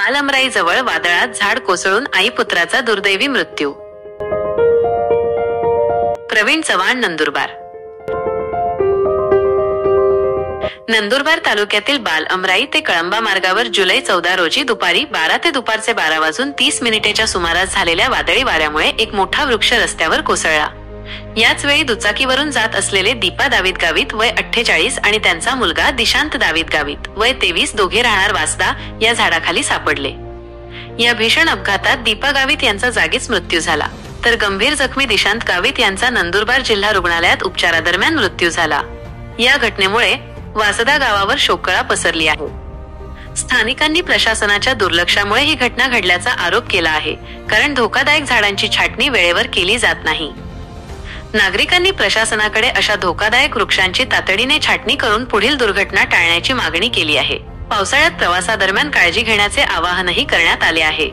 बालअमराई जवळ वादळात झाड कोसळून आई पुत्राचा दुर्दैवी मृत्यू. प्रवीण चव्हाण, नंदुरबार. नंदुरबार तालुक्यातील बालअमराई ते कळंबा मार्गावर जुलै 14 रोजी दुपारी 12 ते दुपारचे 12:30 सुमारास झालेल्या वादळी वाऱ्यामुळे एक मोठा वृक्ष रस्त्यावर कोसळला. याच वेळी दुचाकीवरून जात असलेले दीपा दावीद गावित वय 48 आणि त्यांचा मुलगा दिशांत दावीद गावित वय 23 दोघे राहणार वासदा या झाडाखाली सापडले. या भीषण अपघातात दीपा गावित यांचा जागीच मृत्यू झाला, तर गंभीर जखमी दिशांत गावित यांचा नंदुरबार जिल्हा रुग्णालयात उपचारादरम्यान मृत्यू झाला. या घटनेमुळे वासदा गावावर शोककळा पसरली आहे. स्थानिकांनी प्रशासनाच्या दुर्लक्षामुळे ही घटना घडल्याचा आरोप केला आहे, कारण धोकादायक झाडांची छाटणी वेळेवर केली जात नाही. नागरिकांनी प्रशासनाकडे अशा धोकादायक वृक्षांची तातडीने छाटणी करून पुढील दुर्घटना टाळण्याची मागणी केली आहे. पावसाळ्यात प्रवासादरम्यान काळजी घेण्याचे आवाहनही करण्यात आले आहे.